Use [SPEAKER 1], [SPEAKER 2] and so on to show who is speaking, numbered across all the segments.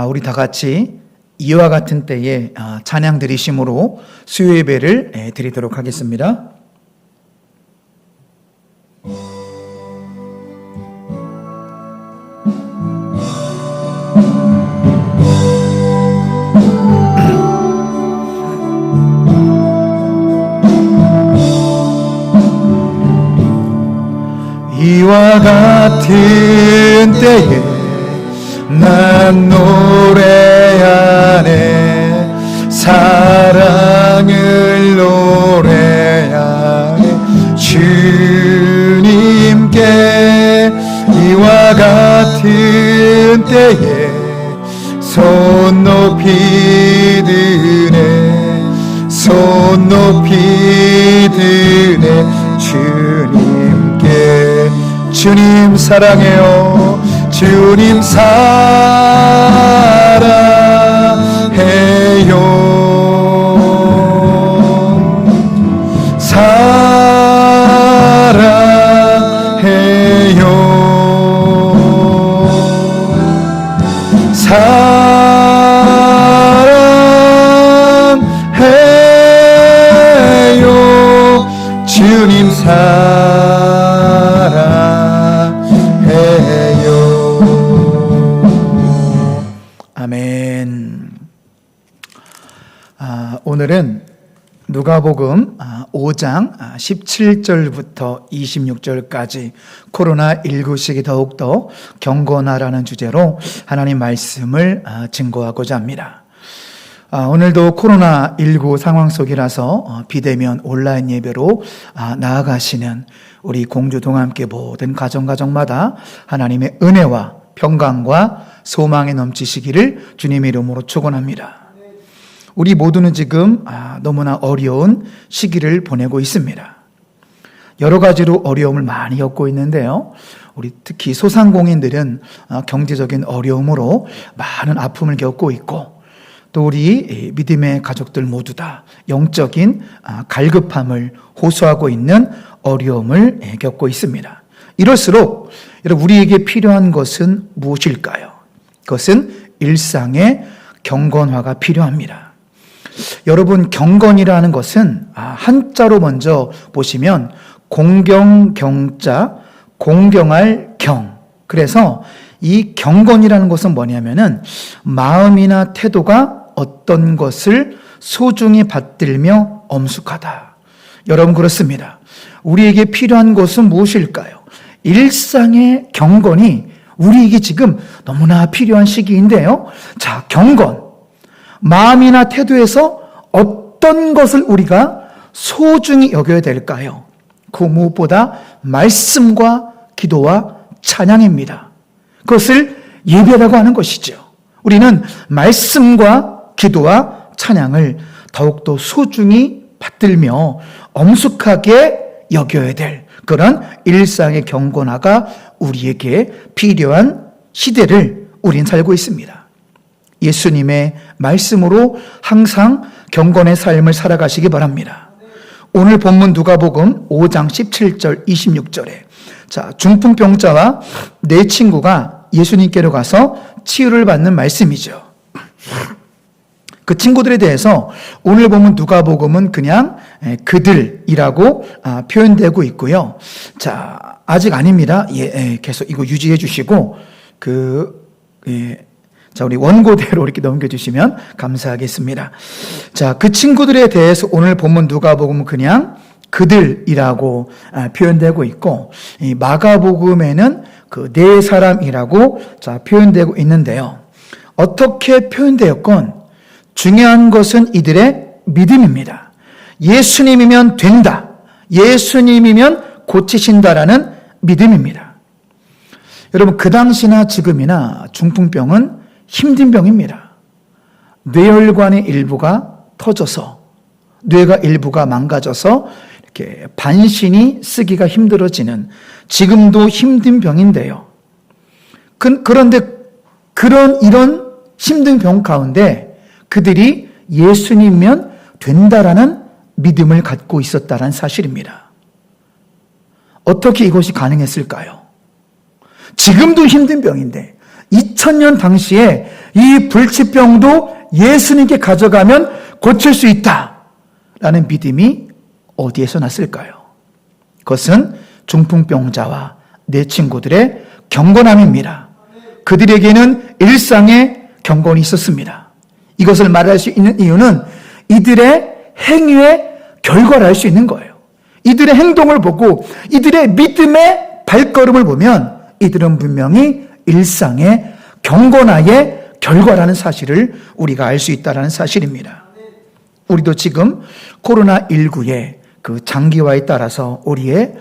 [SPEAKER 1] 우리 다 같이 이와 같은 때에 찬양 드리심으로 수요 예배를 드리도록 하겠습니다. 이와 같은 때에 난 노래하네, 사랑을 노래하네. 주님께 이와 같은 때에 손 높이 드네, 손 높이 드네. 주님 사랑해요. 주님 사랑해요. 사랑해요. 사랑해요. 주님 아멘. 오늘은 누가복음 5장 17절부터 26절까지 코로나19 시기 더욱더 경건하라는 주제로 하나님 말씀을 증거하고자 합니다. 오늘도 코로나19 상황 속이라서 비대면 온라인 예배로 나아가시는 우리 공주 동함께 모든 가정마다 하나님의 은혜와 평강과 소망에 넘치시기를 주님의 이름으로 축원합니다. 우리 모두는 지금 너무나 어려운 시기를 보내고 있습니다. 여러 가지로 어려움을 많이 겪고 있는데요. 우리 특히 소상공인들은 경제적인 어려움으로 많은 아픔을 겪고 있고, 또 우리 믿음의 가족들 모두 다 영적인 갈급함을 호소하고 있는 어려움을 겪고 있습니다. 이럴수록 여러분, 우리에게 필요한 것은 무엇일까요? 그것은 일상의 경건화가 필요합니다. 여러분, 경건이라는 것은 한자로 먼저 보시면 공경경자, 공경할 경. 그래서 이 경건이라는 것은 뭐냐면은 마음이나 태도가 어떤 것을 소중히 받들며 엄숙하다. 여러분, 그렇습니다. 우리에게 필요한 것은 무엇일까요? 일상의 경건이 우리에게 지금 너무나 필요한 시기인데요. 자, 경건. 마음이나 태도에서 어떤 것을 우리가 소중히 여겨야 될까요? 그 무엇보다 말씀과 기도와 찬양입니다. 그것을 예배라고 하는 것이죠. 우리는 말씀과 기도와 찬양을 더욱더 소중히 받들며 엄숙하게 여겨야 될 그런 일상의 경건화가 우리에게 필요한 시대를 우린 살고 있습니다. 예수님의 말씀으로 항상 경건의 삶을 살아가시기 바랍니다. 오늘 본문 누가복음 5장 17절 26절에 자, 중풍병자와 네 친구가 예수님께로 가서 치유를 받는 말씀이죠. 그 친구들에 대해서 오늘 보면 누가복음은 그냥 그들이라고 표현되고 있고요. 자, 아직 아닙니다. 계속 이거 유지해 주시고 자, 우리 원고대로 이렇게 넘겨주시면 감사하겠습니다. 자, 그 친구들에 대해서 오늘 본문 누가복음은 그냥 그들이라고 표현되고 있고, 이 마가복음에는 그 네 사람이라고 표현되고 있는데요. 어떻게 표현되었건 중요한 것은 이들의 믿음입니다. 예수님이면 된다. 예수님이면 고치신다라는 믿음입니다. 여러분, 그 당시나 지금이나 중풍병은 힘든 병입니다. 뇌혈관의 일부가 터져서 뇌가 일부가 망가져서 이렇게 반신이 쓰기가 힘들어지는 지금도 힘든 병인데요. 그런데 이런 힘든 병 가운데 그들이 예수님이면 된다라는 믿음을 갖고 있었다는 사실입니다. 어떻게 이것이 가능했을까요? 지금도 힘든 병인데 2000년 당시에 이 불치병도 예수님께 가져가면 고칠 수 있다라는 믿음이 어디에서 났을까요? 그것은 중풍병자와 내 친구들의 경건함입니다. 그들에게는 일상의 경건이 있었습니다. 이것을 말할 수 있는 이유는 이들의 행위의 결과를 알 수 있는 거예요. 이들의 행동을 보고 이들의 믿음의 발걸음을 보면 이들은 분명히 일상의 경건화의 결과라는 사실을 우리가 알 수 있다는 사실입니다. 우리도 지금 코로나19의 그 장기화에 따라서 우리의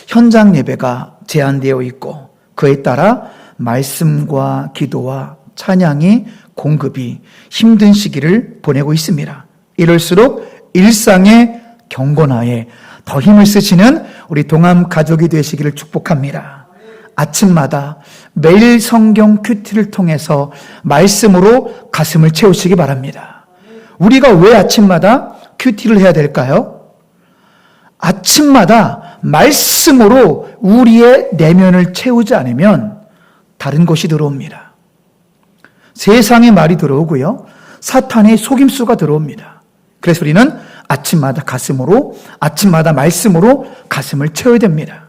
[SPEAKER 1] 현장 예배가 제한되어 있고 그에 따라 말씀과 기도와 찬양이 공급이 힘든 시기를 보내고 있습니다. 이럴수록 일상의 경건화에 더 힘을 쓰시는 우리 동암 가족이 되시기를 축복합니다. 아침마다 매일 성경 큐티를 통해서 말씀으로 가슴을 채우시기 바랍니다. 우리가 왜 아침마다 큐티를 해야 될까요? 아침마다 말씀으로 우리의 내면을 채우지 않으면 다른 것이 들어옵니다. 세상의 말이 들어오고요. 사탄의 속임수가 들어옵니다. 그래서 우리는 아침마다 아침마다 말씀으로 가슴을 채워야 됩니다.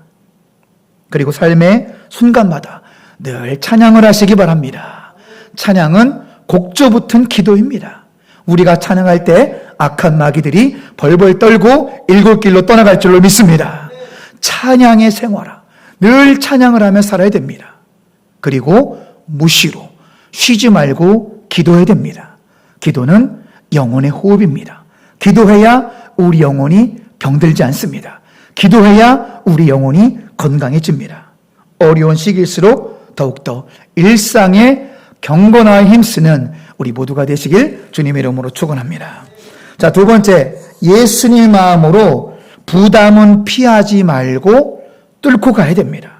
[SPEAKER 1] 그리고 삶의 순간마다 늘 찬양을 하시기 바랍니다. 찬양은 곡조 붙은 기도입니다. 우리가 찬양할 때 악한 마귀들이 벌벌 떨고 일곱 길로 떠나갈 줄로 믿습니다. 찬양의 생활아, 늘 찬양을 하며 살아야 됩니다. 그리고 무시로 쉬지 말고 기도해야 됩니다. 기도는 영혼의 호흡입니다. 기도해야 우리 영혼이 병들지 않습니다. 기도해야 우리 영혼이 건강해집니다. 어려운 시기일수록 더욱더 일상의 경건화에 힘쓰는 우리 모두가 되시길 주님의 이름으로 축원합니다. 자, 두 번째, 예수님 마음으로 부담은 피하지 말고 뚫고 가야 됩니다.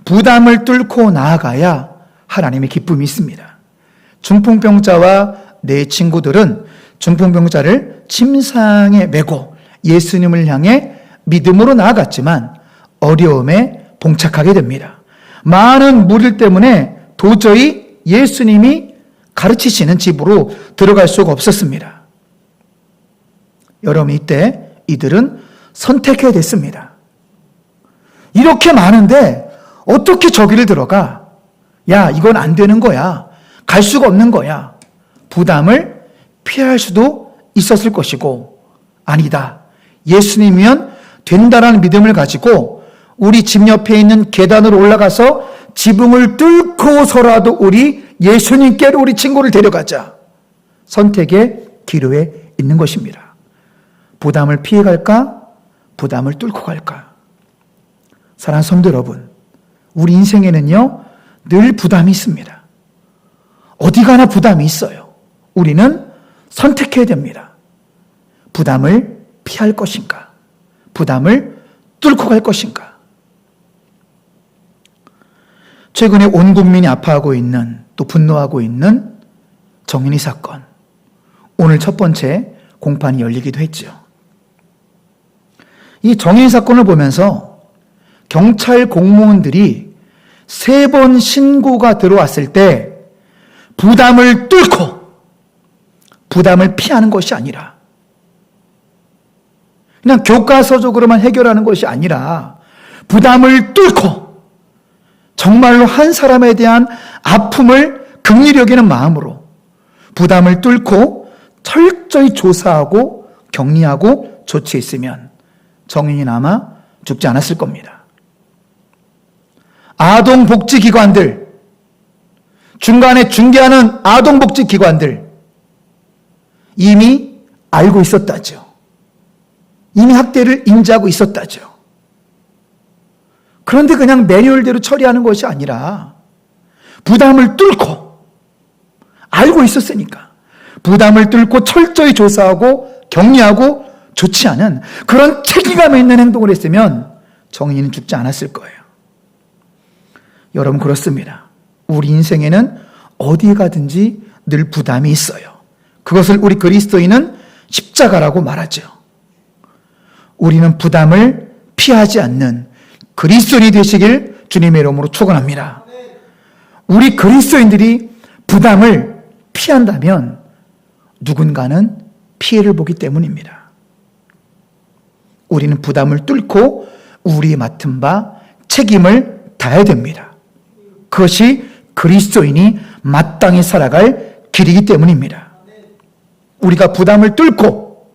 [SPEAKER 1] 부담을 뚫고 나아가야 하나님의 기쁨이 있습니다. 중풍병자와 내 친구들은 중풍병자를 침상에 메고 예수님을 향해 믿음으로 나아갔지만 어려움에 봉착하게 됩니다. 많은 무리 때문에 도저히 예수님이 가르치시는 집으로 들어갈 수가 없었습니다. 여러분, 이때 이들은 선택해야 됐습니다. 이렇게 많은데 어떻게 저기를 들어가? 야, 이건 안 되는 거야. 갈 수가 없는 거야. 부담을 피할 수도 있었을 것이고, 아니다. 예수님이면 된다라는 믿음을 가지고 우리 집 옆에 있는 계단으로 올라가서 지붕을 뚫고서라도 우리 예수님께로 우리 친구를 데려가자. 선택의 기로에 있는 것입니다. 부담을 피해 갈까? 부담을 뚫고 갈까? 사랑하는 성도 여러분, 우리 인생에는요, 늘 부담이 있습니다. 어디 가나 부담이 있어요. 우리는 선택해야 됩니다. 부담을 피할 것인가? 부담을 뚫고 갈 것인가? 최근에 온 국민이 아파하고 있는, 또 분노하고 있는 정인이 사건. 오늘 첫 번째 공판이 열리기도 했죠. 이 정인이 사건을 보면서 경찰 공무원들이 3번 신고가 들어왔을 때 부담을 뚫고 부담을 피하는 것이 아니라 그냥 교과서적으로만 해결하는 것이 아니라 부담을 뚫고 정말로 한 사람에 대한 아픔을 긍휼히 여기는 마음으로 부담을 뚫고 철저히 조사하고 격리하고 조치했으면 정인이 아마 죽지 않았을 겁니다. 아동복지기관들, 중간에 중개하는 아동복지기관들 이미 알고 있었다죠. 이미 학대를 인지하고 있었다죠. 그런데 그냥 매뉴얼대로 처리하는 것이 아니라 부담을 뚫고 알고 있었으니까 부담을 뚫고 철저히 조사하고 격리하고 조치하는 그런 책임감 있는 행동을 했으면 정인이는 죽지 않았을 거예요. 여러분, 그렇습니다. 우리 인생에는 어디 가든지 늘 부담이 있어요. 그것을 우리 그리스도인은 십자가라고 말하죠. 우리는 부담을 피하지 않는 그리스도인이 되시길 주님의 이름으로 축원합니다. 우리 그리스도인들이 부담을 피한다면 누군가는 피해를 보기 때문입니다. 우리는 부담을 뚫고 우리의 맡은 바 책임을 다해야 됩니다. 그것이 그리스도인이 마땅히 살아갈 길이기 때문입니다. 우리가 부담을 뚫고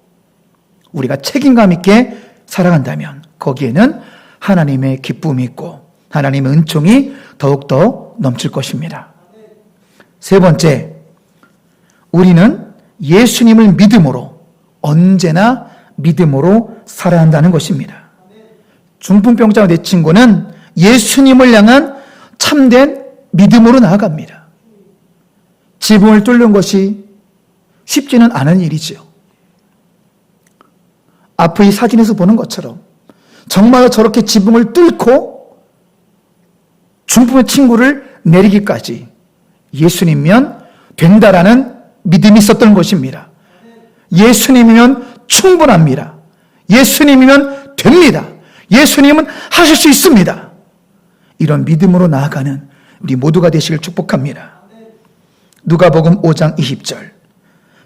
[SPEAKER 1] 우리가 책임감 있게 살아간다면 거기에는 하나님의 기쁨이 있고 하나님의 은총이 더욱더 넘칠 것입니다. 세 번째, 우리는 예수님을 믿음으로 언제나 믿음으로 살아야 한다는 것입니다. 중풍병자 내 친구는 예수님을 향한 참된 믿음으로 나아갑니다. 지붕을 뚫는 것이 쉽지는 않은 일이지요. 앞의 사진에서 보는 것처럼 정말 저렇게 지붕을 뚫고 중풍의 친구를 내리기까지 예수님이면 된다라는 믿음이 있었던 것입니다. 예수님이면 충분합니다. 예수님이면 됩니다. 예수님은 하실 수 있습니다. 이런 믿음으로 나아가는 우리 모두가 되시길 축복합니다. 누가복음 5장 20절.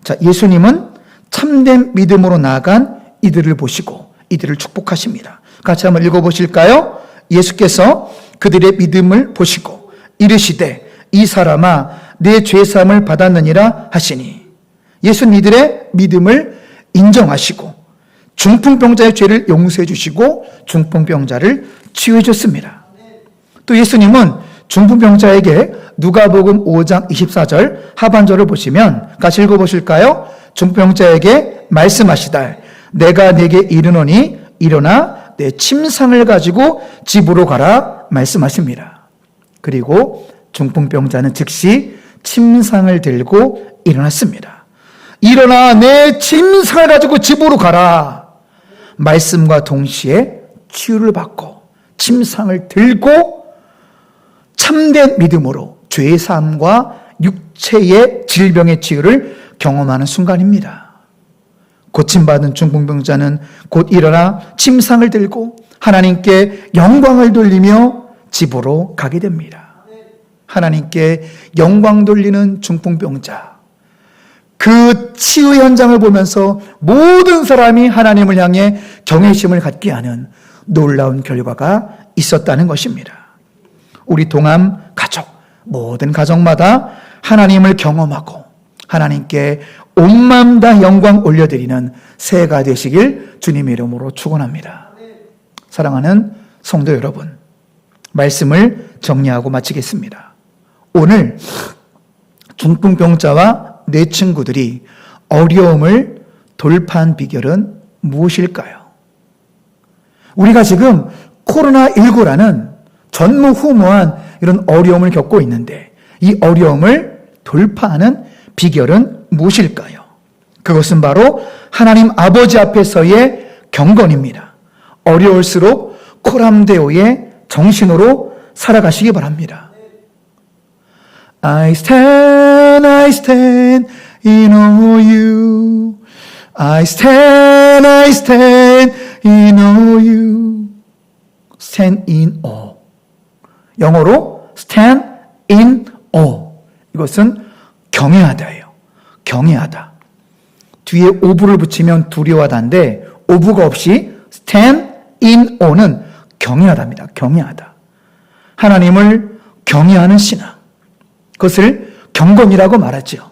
[SPEAKER 1] 자, 예수님은 참된 믿음으로 나아간 이들을 보시고 이들을 축복하십니다. 같이 한번 읽어보실까요? 예수께서 그들의 믿음을 보시고 이르시되 이 사람아 내 죄사함을 받았느니라 하시니, 예수는 이들의 믿음을 인정하시고 중풍병자의 죄를 용서해 주시고 중풍병자를 치유해 줬습니다. 또 예수님은 중풍병자에게 누가복음 5장 24절 하반절을 보시면 같이 읽어보실까요? 중풍병자에게 말씀하시다 내가 네게 이르노니 일어나 내 침상을 가지고 집으로 가라 말씀하십니다. 그리고 중풍병자는 즉시 침상을 들고 일어났습니다. 일어나 내 침상을 가지고 집으로 가라 말씀과 동시에 치유를 받고 침상을 들고 참된 믿음으로 죄의 사함과 육체의 질병의 치유를 경험하는 순간입니다. 고침받은 중풍병자는 곧 일어나 침상을 들고 하나님께 영광을 돌리며 집으로 가게 됩니다. 하나님께 영광 돌리는 중풍병자, 그 치유 현장을 보면서 모든 사람이 하나님을 향해 경외심을 갖게 하는 놀라운 결과가 있었다는 것입니다. 우리 동암 가족, 모든 가정마다 하나님을 경험하고 하나님께 온 마음 다 영광 올려드리는 새해가 되시길 주님의 이름으로 축원합니다. 사랑하는 성도 여러분, 말씀을 정리하고 마치겠습니다. 오늘 중풍병자와 내 친구들이 어려움을 돌파한 비결은 무엇일까요? 우리가 지금 코로나19라는 전무후무한 이런 어려움을 겪고 있는데 이 어려움을 돌파하는 비결은 무엇일까요? 그것은 바로 하나님 아버지 앞에서의 경건입니다. 어려울수록 코람데오의 정신으로 살아가시기 바랍니다. I stand in all you. I stand in all you. Stand in all. 영어로 stand in all. 이것은 경외하다예요. 경외하다. 뒤에 오브를 붙이면 두려워하다인데 오브가 없이 stand in all는 경외하다입니다. 경외하다. 하나님을 경외하는 신앙. 그것을 경건이라고 말하죠.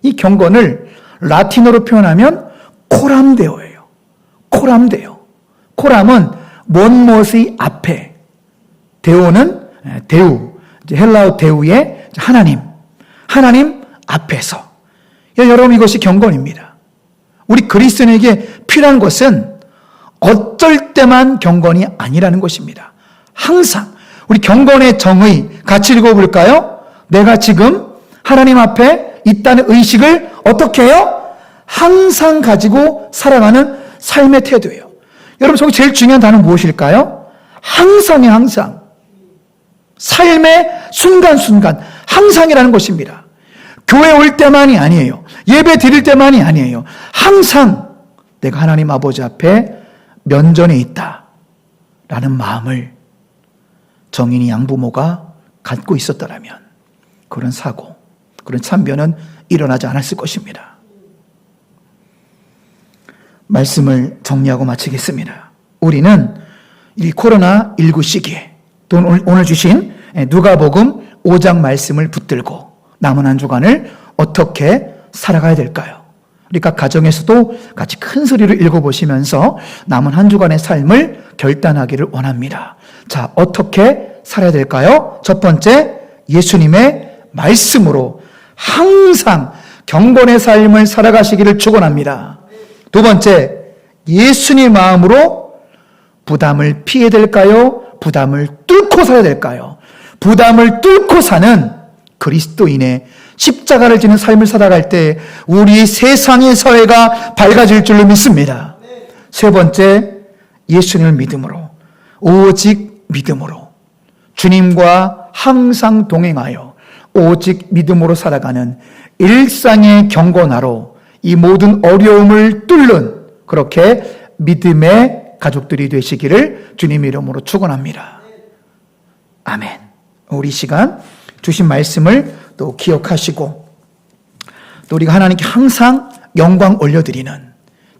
[SPEAKER 1] 이 경건을 라틴어로 표현하면 코람데오예요. 코람데오. 코람은 무엇의 앞에, 데오는 데우, 헬라어 데우의 하나님. 하나님 앞에서. 여러분, 이것이 경건입니다. 우리 그리스도인에게 필요한 것은 어쩔 때만 경건이 아니라는 것입니다. 항상 우리 경건의 정의 같이 읽어볼까요? 내가 지금 하나님 앞에 있다는 의식을 어떻게 해요? 항상 가지고 살아가는 삶의 태도예요. 여러분, 저기 제일 중요한 단어는 무엇일까요? 항상이에요, 항상. 삶의 순간순간, 항상이라는 것입니다. 교회 올 때만이 아니에요. 예배 드릴 때만이 아니에요. 항상 내가 하나님 아버지 앞에 면전에 있다 라는 마음을 정인이 양부모가 갖고 있었더라면 그런 사고, 그런 참변은 일어나지 않았을 것입니다. 말씀을 정리하고 마치겠습니다. 우리는 이 코로나19 시기에 또 오늘 주신 누가복음 5장 말씀을 붙들고 남은 한 주간을 어떻게 살아가야 될까요? 우리 각 가정에서도 같이 큰 소리로 읽어보시면서 남은 한 주간의 삶을 결단하기를 원합니다. 자, 어떻게 살아야 될까요? 첫 번째, 예수님의 말씀으로 항상 경건의 삶을 살아가시기를 축원합니다. 두 번째, 예수님 마음으로 부담을 피해야 될까요? 부담을 뚫고 살아야 될까요? 부담을 뚫고 사는 그리스도인의 십자가를 지는 삶을 살아갈 때 우리 세상의 사회가 밝아질 줄로 믿습니다. 세 번째, 예수님을 믿음으로, 오직 믿음으로 주님과 항상 동행하여 오직 믿음으로 살아가는 일상의 경건하로 이 모든 어려움을 뚫는 그렇게 믿음의 가족들이 되시기를 주님 이름으로 축원합니다. 아멘. 우리 시간 주신 말씀을 또 기억하시고 또 우리가 하나님께 항상 영광 올려드리는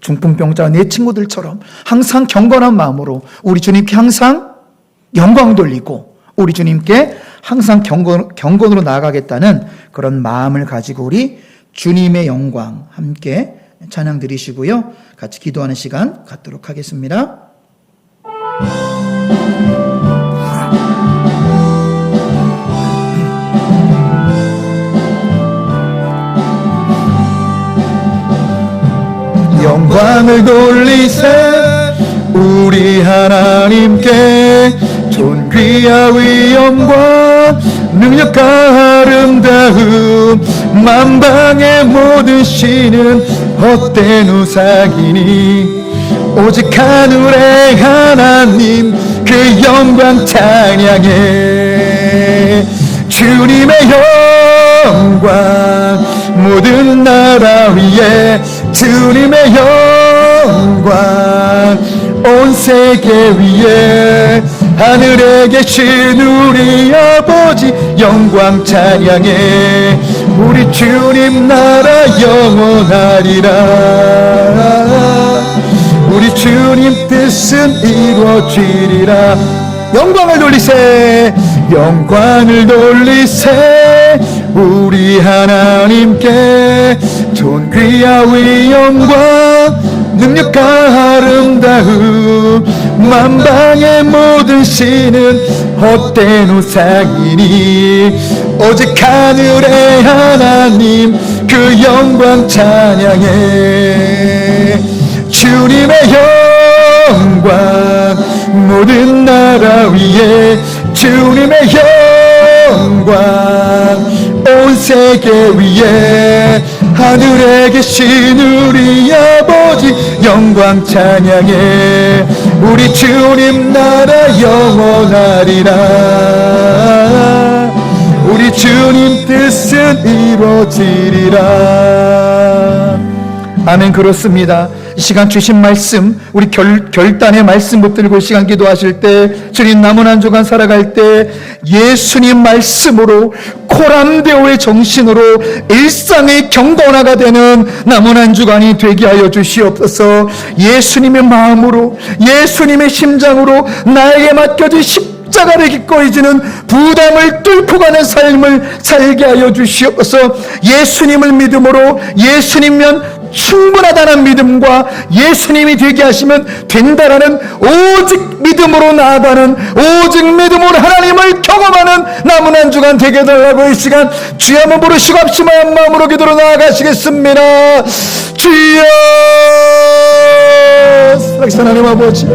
[SPEAKER 1] 중풍병자 내 친구들처럼 항상 경건한 마음으로 우리 주님께 항상 영광 돌리고 우리 주님께 항상 경건으로 나아가겠다는 그런 마음을 가지고 우리 주님의 영광 함께 찬양 드리시고요. 같이 기도하는 시간 갖도록 하겠습니다.
[SPEAKER 2] 영광을 돌리세 우리 하나님께 존귀와 위엄과 능력과 아름다움 만방의 모든 신은 헛된 우상이니 오직 하늘의 하나님 그 영광 찬양해 주님의 영광 모든 나라 위에 주님의 영광 온 세계 위에 하늘에 계신 우리 아버지 영광 찬양해 우리 주님 나라 영원하리라 우리 주님 뜻은 이루어지리라 영광을 돌리세 영광을 돌리세 우리 하나님께 존귀와 위엄과 능력과 아름다움 만방의 모든 신은 헛된 우상이니 오직 하늘의 하나님 그 영광 찬양해 주님의 영광 모든 나라 위에 주님의 영광 온 세계 위에 하늘에 계신 우리 아버지 영광 찬양해 우리 주님 나라 영원하리라 우리 주님 뜻은 이루어지리라 아멘. 그렇습니다. 이 시간 주신 말씀 우리 결단의 말씀 붙들고 이 시간 기도하실 때 주님 남은 한 주간 살아갈 때 예수님 말씀으로 코람데오의 정신으로 일상의 경건화가 되는 남은 한 주간이 되게 하여 주시옵소서. 예수님의 마음으로 예수님의 심장으로 나에게 맡겨진 십자가를 기꺼이 지는 부담을 뚫고 가는 삶을 살게 하여 주시옵소서. 예수님을 믿음으로 예수님면 충분하다는 믿음과 예수님이 되게 하시면 된다라는 오직 믿음으로 나아가는 오직 믿음으로 하나님을 경험하는 남은 한 주간 되게 해달라고 이 시간 주여 한번 부르시고 합심한 마음으로 기도로 나아가시겠습니다. 주여 살아계신 하나님 아버지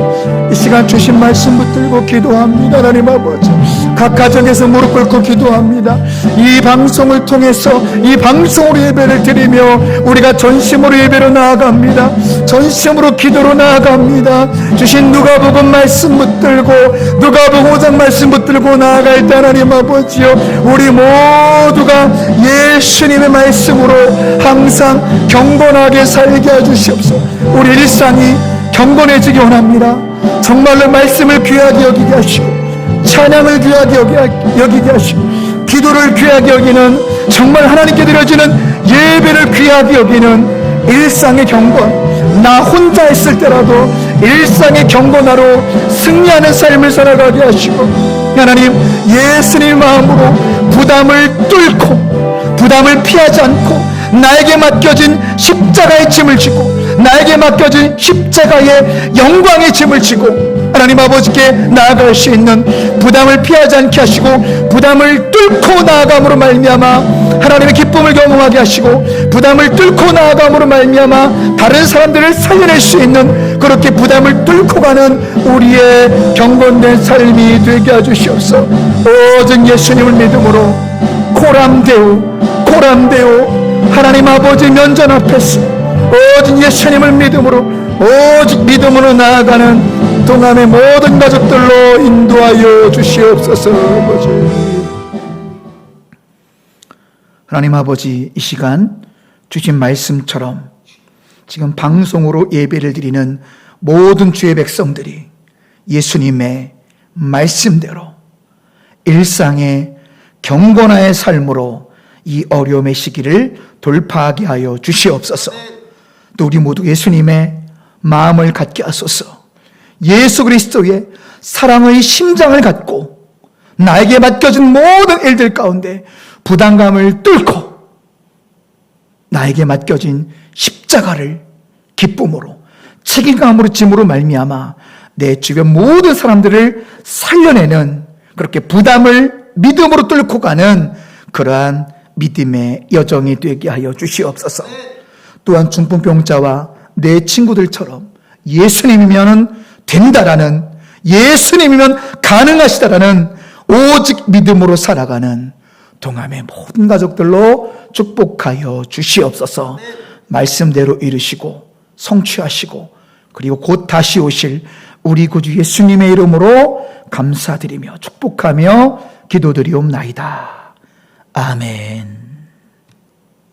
[SPEAKER 2] 이 시간 주신 말씀 붙들고 기도합니다. 하나님 아버지 각 가정에서 무릎 꿇고 기도합니다. 이 방송을 통해서 이 방송으로 예배를 드리며 우리가 전심으로 예배로 나아갑니다. 전심으로 기도로 나아갑니다. 주신 누가복음 말씀 붙들고 누가복음 5장 말씀 붙들고 나아갈 때 하나님 아버지요 우리 모두가 예수님의 말씀으로 항상 경건하게 살게 해주시옵소서. 우리 일상이 경건해지기 원합니다. 정말로 말씀을 귀하게 여기게 하시고 찬양을 귀하게 여기게 하시고 기도를 귀하게 여기는, 정말 하나님께 드려지는 예배를 귀하게 여기는 일상의 경건, 나 혼자 있을 때라도 일상의 경건하로 승리하는 삶을 살아가게 하시고, 하나님 예수님 마음으로 부담을 뚫고 부담을 피하지 않고 나에게 맡겨진 십자가의 짐을 지고 나에게 맡겨진 십자가의 영광의 짐을 지고 하나님 아버지께 나아갈 수 있는, 부담을 피하지 않게 하시고 부담을 뚫고 나아감으로 말미암아 하나님의 기쁨을 경험하게 하시고, 부담을 뚫고 나아감으로 말미암아 다른 사람들을 살려낼 수 있는, 그렇게 부담을 뚫고 가는 우리의 경건된 삶이 되게 해주시옵소서. 오직 예수님을 믿음으로 고람되오 하나님 아버지 면전 앞에서 오직 예수님을 믿음으로, 오직 믿음으로 나아가는 동안의 모든 가족들로 인도하여 주시옵소서. 아버지,
[SPEAKER 1] 하나님 아버지, 이 시간 주신 말씀처럼 지금 방송으로 예배를 드리는 모든 주의 백성들이 예수님의 말씀대로 일상의 경건의 삶으로 이 어려움의 시기를 돌파하게 하여 주시옵소서. 또 우리 모두 예수님의 마음을 갖게 하소서. 예수 그리스도의 사랑의 심장을 갖고 나에게 맡겨진 모든 일들 가운데 부담감을 뚫고 나에게 맡겨진 십자가를 기쁨으로, 책임감으로 짐으로 말미암아 내 주변 모든 사람들을 살려내는, 그렇게 부담을 믿음으로 뚫고 가는 그러한 믿음의 여정이 되게 하여 주시옵소서. 또한 중풍병자와 내 친구들처럼 예수님이면 된다라는, 예수님이면 가능하시다라는 오직 믿음으로 살아가는 동암의 모든 가족들로 축복하여 주시옵소서. 말씀대로 이루시고 성취하시고, 그리고 곧 다시 오실 우리 구주 예수님의 이름으로 감사드리며 축복하며 기도드리옵나이다. 아멘.